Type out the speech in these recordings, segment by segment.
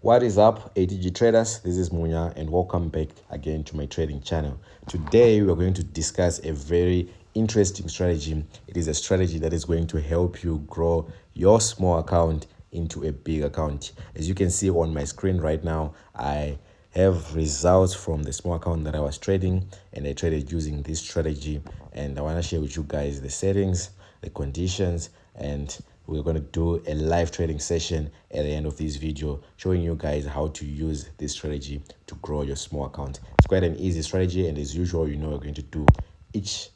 What is up, ATG traders? This is Munya, and welcome back again to my trading channel. Today we're going to discuss a very interesting strategy. It is a strategy that is going to help you grow your small account into a big account. As you can see on my screen right now, I have results from the small account that I was trading, and I traded using this strategy. And I want to share with you guys the settings, the conditions, and we're going to do a live trading session at the end of this video showing you guys how to use this strategy to grow your small account. It's quite an easy strategy, and as usual, we're going to do each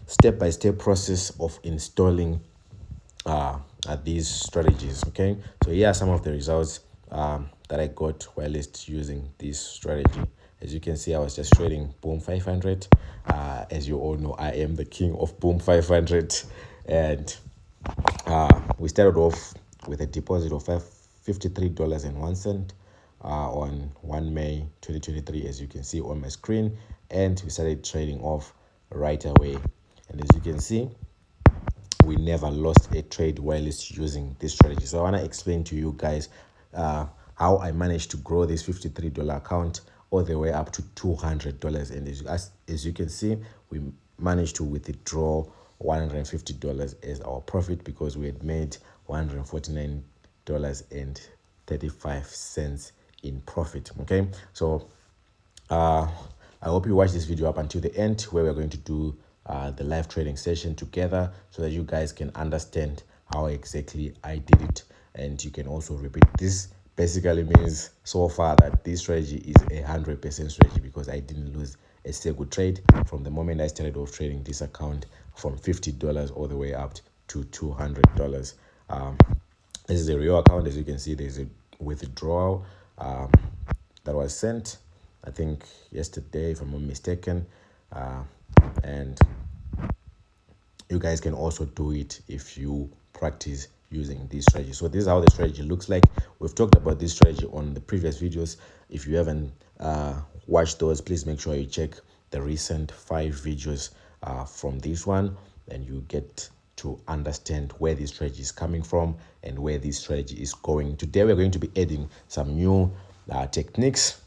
step-by-step process of installing these strategies. Okay, so here are some of the results that I got while using this strategy. As you can see, I was just trading Boom 500. As you all know, I am the king of Boom 500, and we started off with a deposit of $53.01 on 1 May 2023, as you can see on my screen, and we started trading off right away. And as you can see, we never lost a trade while using this strategy. So I want to explain to you guys how I managed to grow this $53 account all the way up to $200. And as you can see, we managed to withdraw $150 as our profit because we had made $149.35 in profit. Okay, so I hope you watch this video up until the end, where we're going to do the live trading session together so that you guys can understand how exactly I did it, and you can also repeat. This basically means so far that this strategy is 100% strategy because I didn't lose a single trade from the moment I started off trading this account from $50 all the way up to $200. This is a real account. As you can see, there's a withdrawal that was sent, I think yesterday, if I'm not mistaken, and you guys can also do it if you practice using this strategy. So this is how the strategy looks like. We've talked about this strategy on the previous videos. If you haven't watched those, please make sure you check the recent 5 videos from this one, and you get to understand where this strategy is coming from and where this strategy is going. Today we're going to be adding some new techniques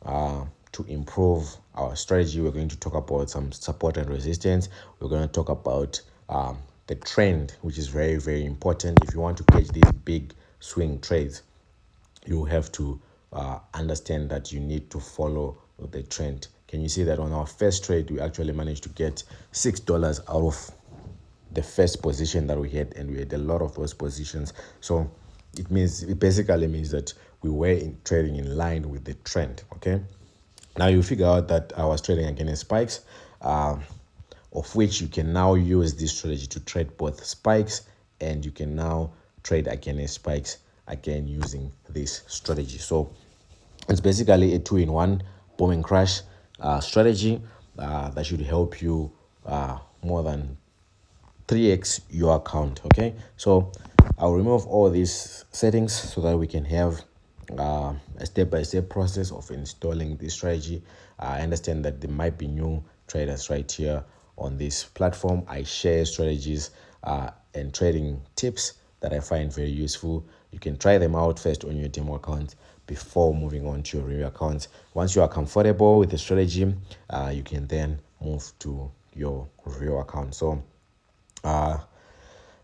to improve our strategy. We're going to talk about some support and resistance. We're going to talk about the trend, which is very, very important. If you want to catch these big swing trades, you have to understand that you need to follow the trend. Can you see that on our first trade, we actually managed to get $6 out of the first position that we had, and we had a lot of those positions. So it basically means that we were trading in line with the trend. Okay, now you figure out that I was trading against spikes, of which you can now use this strategy to trade both spikes, and you can now trade against spikes again using this strategy. So it's basically a 2-in-1 boom and crash strategy that should help you more than 3x your account. Okay, so I'll remove all these settings so that we can have a step-by-step process of installing this strategy. I understand that there might be new traders right here on this platform. I share strategies and trading tips that I find very useful. You can try them out first on your demo account before moving on to your real account. Once you are comfortable with the strategy, you can then move to your real account. So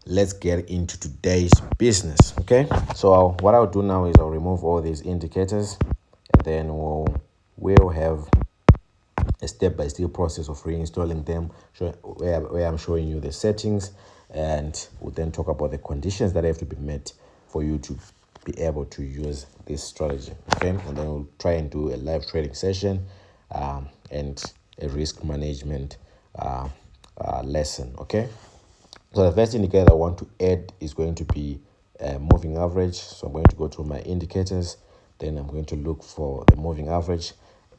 let's get into today's business. Okay, so what I'll do now is I'll remove all these indicators, and then we'll have a step-by-step process of reinstalling them, where I'm showing you the settings, and we'll then talk about the conditions that have to be met for you to be able to use this strategy. Okay, and then we'll try and do a live trading session and a risk management lesson. Okay, so the first indicator I want to add is going to be a moving average. So I'm going to go to my indicators, then I'm going to look for the moving average,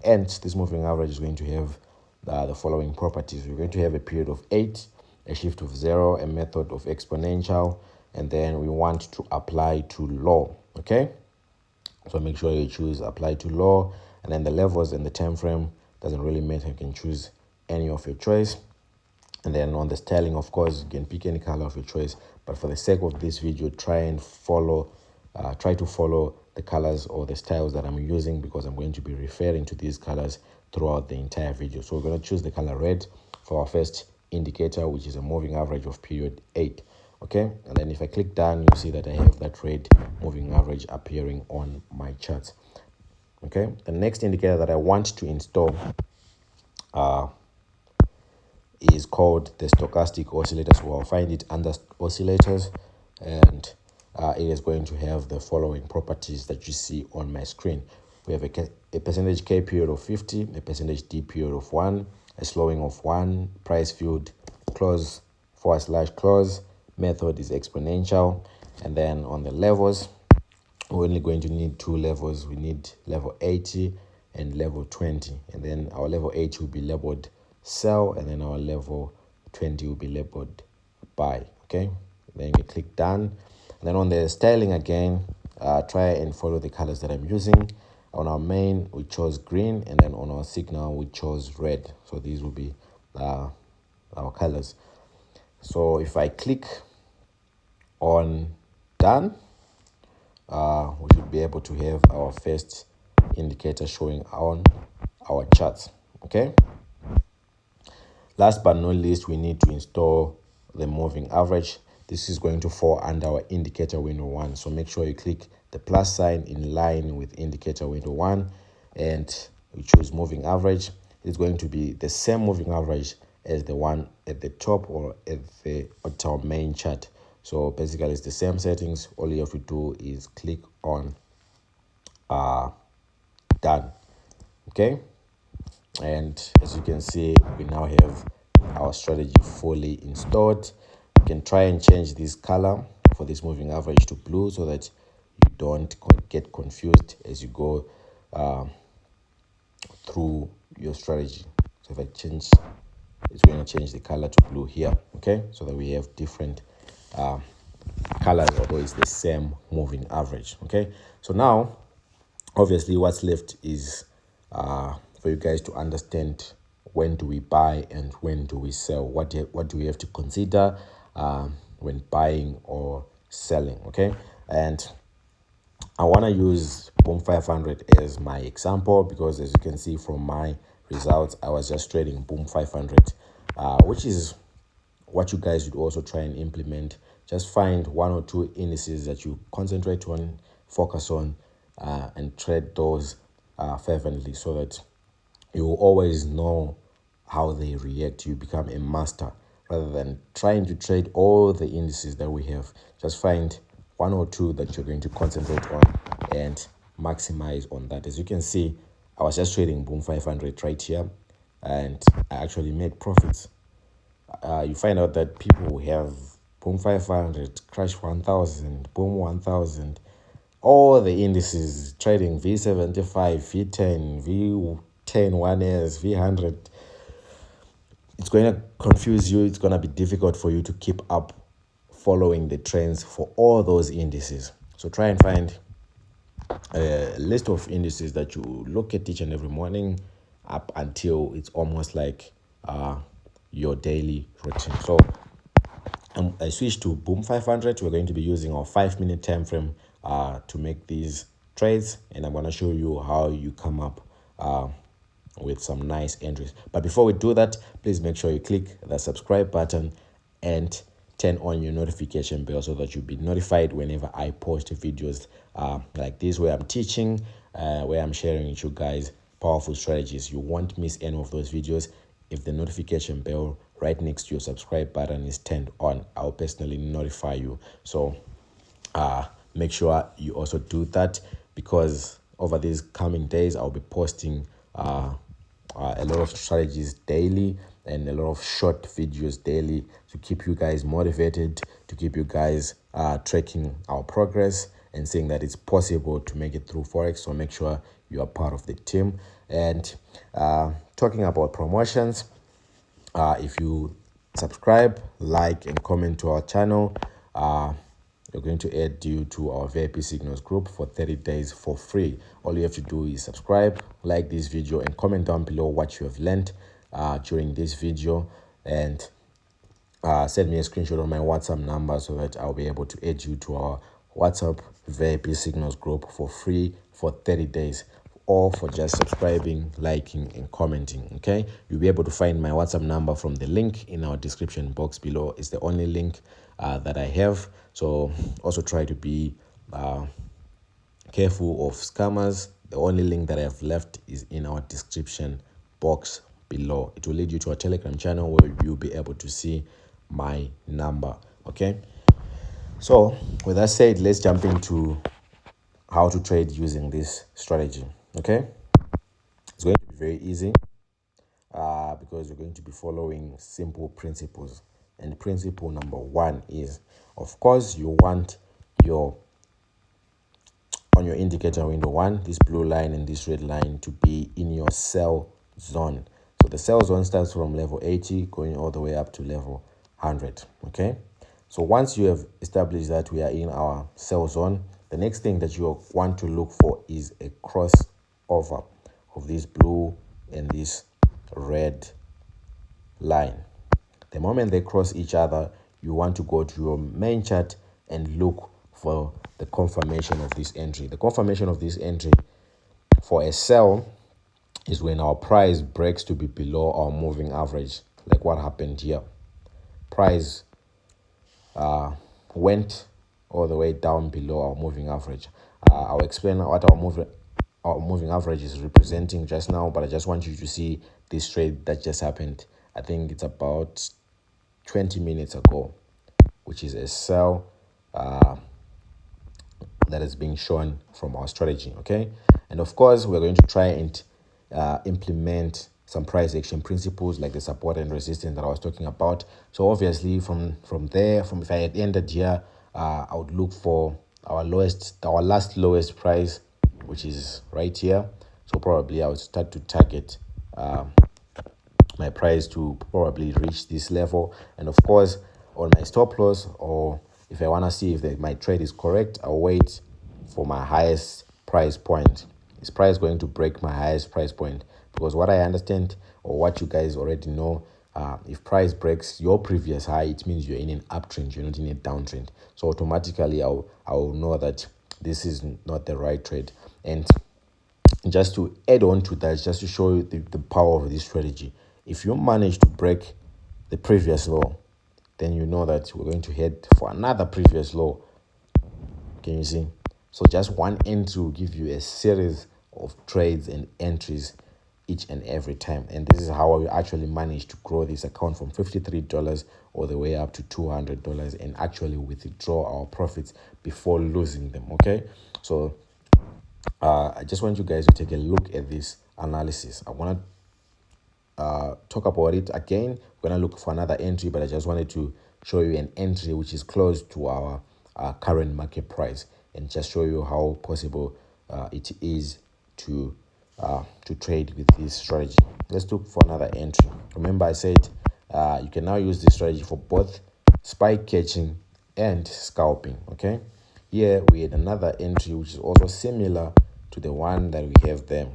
and this moving average is going to have the following properties. We're going to have a period of 8, a shift of 0, a method of exponential, and then we want to apply to low. Okay, so make sure you choose apply to low, and then the levels and the time frame doesn't really matter. You can choose any of your choice. And then on the styling, of course, you can pick any color of your choice. But for the sake of this video, try and follow try to follow the colors or the styles that I'm using, because I'm going to be referring to these colors throughout the entire video. So we're going to choose the color red for our first indicator, which is a moving average of period 8. Okay, and then if I click done, you'll see that I have that red moving average appearing on my charts. Okay, the next indicator that I want to install is called the stochastic oscillator. So I'll find it under oscillators, and it is going to have the following properties that you see on my screen. We have a percentage K period of 50, a percentage D period of 1, a slowing of 1, price field, close / close, method is exponential, and then on the levels, we're only going to need 2 levels. We need level 80 and level 20, and then our level 80 will be labeled sell, and then our level 20 will be labeled buy. Okay, then you click done, and then on the styling again, try and follow the colors that I'm using. On our main, we chose green, and then on our signal, we chose red. So these will be our colors. So if I click on done, we should be able to have our first indicator showing on our charts. Okay, last but not least, we need to install the moving average. This is going to fall under our indicator window 1, so make sure you click the plus sign in line with indicator window 1, and we choose moving average. It's going to be the same moving average as the one at the top or at our main chart. So basically it's the same settings. All you have to do is click on done. Okay, and as you can see, we now have our strategy fully installed. You can try and change this color for this moving average to blue, so that you don't get confused as you go through your strategy. So if I change, it's going to change the color to blue here. Okay, so that we have different colors, although it's the same moving average. Okay, so now obviously what's left is for you guys to understand, when do we buy and when do we sell? What do we have to consider when buying or selling? Okay, and I want to use Boom 500 as my example, because as you can see from my results, I was just trading Boom 500, which is what you guys would also try and implement. Just find 1 or 2 indices that you concentrate on, focus on, and trade those fervently, so that you will always know how they react. You become a master rather than trying to trade all the indices that we have. Just find 1 or 2 that you're going to concentrate on and maximize on that. As you can see, I was just trading Boom 500 right here, and I actually made profits. You find out that people have Boom 500, Crash 1000, Boom 1000, all the indices trading V75, V10, V10 1S, V100. It's going to confuse you. It's going to be difficult for you to keep up following the trends for all those indices. So try and find a list of indices that you look at each and every morning up until it's almost like your daily routine. So I switched to Boom 500. We're going to be using our 5-minute time frame to make these trades, and I'm going to show you how you come up with some nice entries. But before we do that, please make sure you click the subscribe button and turn on your notification bell, so that you'll be notified whenever I post videos like this, where I'm teaching, where I'm sharing with you guys powerful strategies. You won't miss any of those videos if the notification bell right next to your subscribe button is turned on. I'll personally notify you. So make sure you also do that, because over these coming days I'll be posting a lot of strategies daily and a lot of short videos daily to keep you guys motivated, to keep you guys tracking our progress and seeing that it's possible to make it through Forex. So make sure you are part of the team. And talking about promotions, if you subscribe, like, and comment to our channel, we're going to add you to our VIP Signals group for 30 days for free. All you have to do is subscribe, like this video, and comment down below what you have learned during this video, and send me a screenshot on my WhatsApp number, so that I'll be able to add you to our WhatsApp VIP Signals group for free for 30 days, or for just subscribing, liking, and commenting. Okay, you'll be able to find my WhatsApp number from the link in our description box below. It's the only link that I have. So also try to be careful of scammers. The only link that I have left is in our description box below. It will lead you to a Telegram channel where you'll be able to see my number. Okay, so with that said, let's jump into how to trade using this strategy. Okay, it's going to be very easy because you're going to be following simple principles. And principle number one is, of course, you want your on your indicator window one, this blue line and this red line to be in your sell zone. So the sell zone starts from level 80 going all the way up to level 100. Okay, so once you have established that we are in our sell zone, the next thing that you want to look for is a crossover of this blue and this red line. The moment they cross each other, you want to go to your main chart and look for the confirmation of this entry. The confirmation of this entry for a sell is when our price breaks to be below our moving average, like what happened here. Price went all the way down below our moving average. I'll explain what our moving average is representing just now, but I just want you to see this trade that just happened. I think it's about 20 minutes ago, which is a sell that is being shown from our strategy. Okay, and of course we're going to try and implement some price action principles like the support and resistance that I was talking about. So obviously from there, if I had ended here, I would look for our last lowest price, which is right here. So probably I would start to target my price to probably reach this level. And of course, on my stop loss, or if I want to see if my trade is correct, I'll wait for my highest price point. Is price going to break my highest price point? Because what I understand, or what you guys already know, if price breaks your previous high, it means you're in an uptrend, you're not in a downtrend. So automatically I'll know that this is not the right trade. And just to add on to that, just to show you the power of this strategy, if you manage to break the previous low, then you know that we're going to head for another previous low. Can you see? So just one entry will give you a series of trades and entries each and every time. And this is how we actually managed to grow this account from $53 all the way up to $200 and actually withdraw our profits before losing them. Okay, so I just want you guys to take a look at this analysis. I want to talk about it again. We're going to look for another entry, but I just wanted to show you an entry which is close to our current market price, and just show you how possible it is to trade with this strategy. Let's look for another entry. Remember I said you can now use this strategy for both spike catching and scalping. Okay, here we had another entry which is also similar to the one that we have there,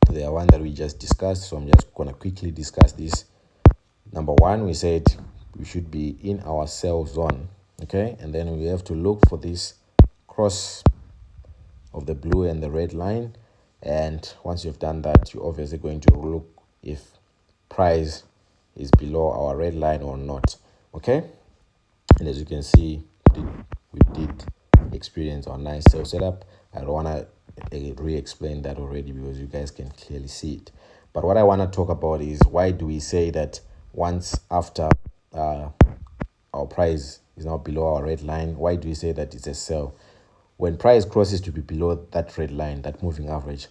to the one that we just discussed. So I'm just going to quickly discuss this. Number one, we said we should be in our sell zone. Okay, and then we have to look for this cross of the blue and the red line. And once you've done that, you're obviously going to look if price is below our red line or not. Okay, and as you can see, we did experience our nice sell setup. I don't want to re-explain that already because you guys can clearly see it. But what I want to talk about is, why do we say that once after our price is now below our red line, why do we say that it's a sell? When price crosses to be below that red line, that moving average,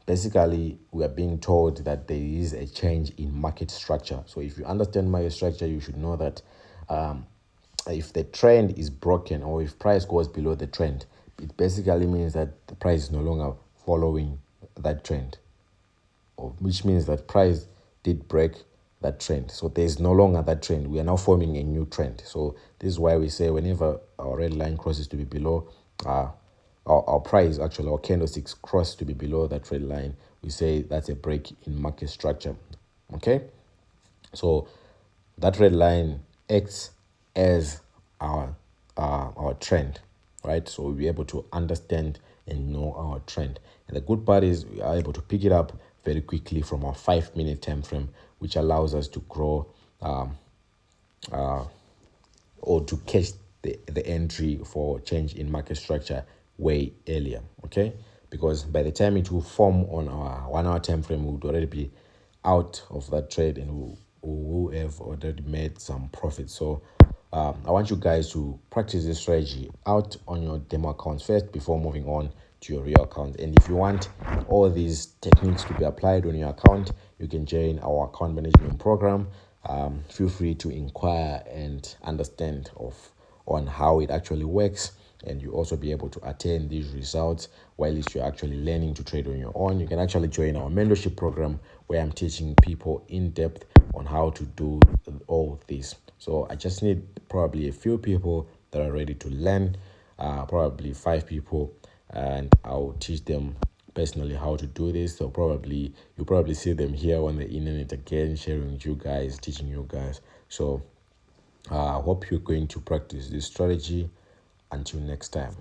basically we are being told that there is a change in market structure. So if you understand market structure, you should know that if the trend is broken, or if price goes below the trend, it basically means that the price is no longer following that trend, which means that price did break that trend. So there is no longer that trend. We are now forming a new trend. So this is why we say whenever our red line crosses to be below our price, actually our candlesticks cross to be below that red line, we say that's a break in market structure. Okay, so that red line acts as our trend. right? So we'll be able to understand and know our trend. And the good part is we are able to pick it up very quickly from our 5 minute time frame, which allows us to grow or to catch the entry for change in market structure way earlier. Okay, because by the time it will form on our 1 hour time frame, we would already be out of that trade and we'll have already made some profit. So I want you guys to practice this strategy out on your demo accounts first before moving on to your real account. And if you want all these techniques to be applied on your account, you can join our account management program. Feel free to inquire and understand on how it actually works, and you also be able to attain these results while you're actually learning to trade on your own. You can actually join our mentorship program where I'm teaching people in depth on how to do all this. So I just need probably a few people that are ready to learn, probably 5 people, and I'll teach them personally how to do this. So you'll probably see them here on the internet again, sharing with you guys, teaching you guys. So I hope you're going to practice this strategy. Until next time.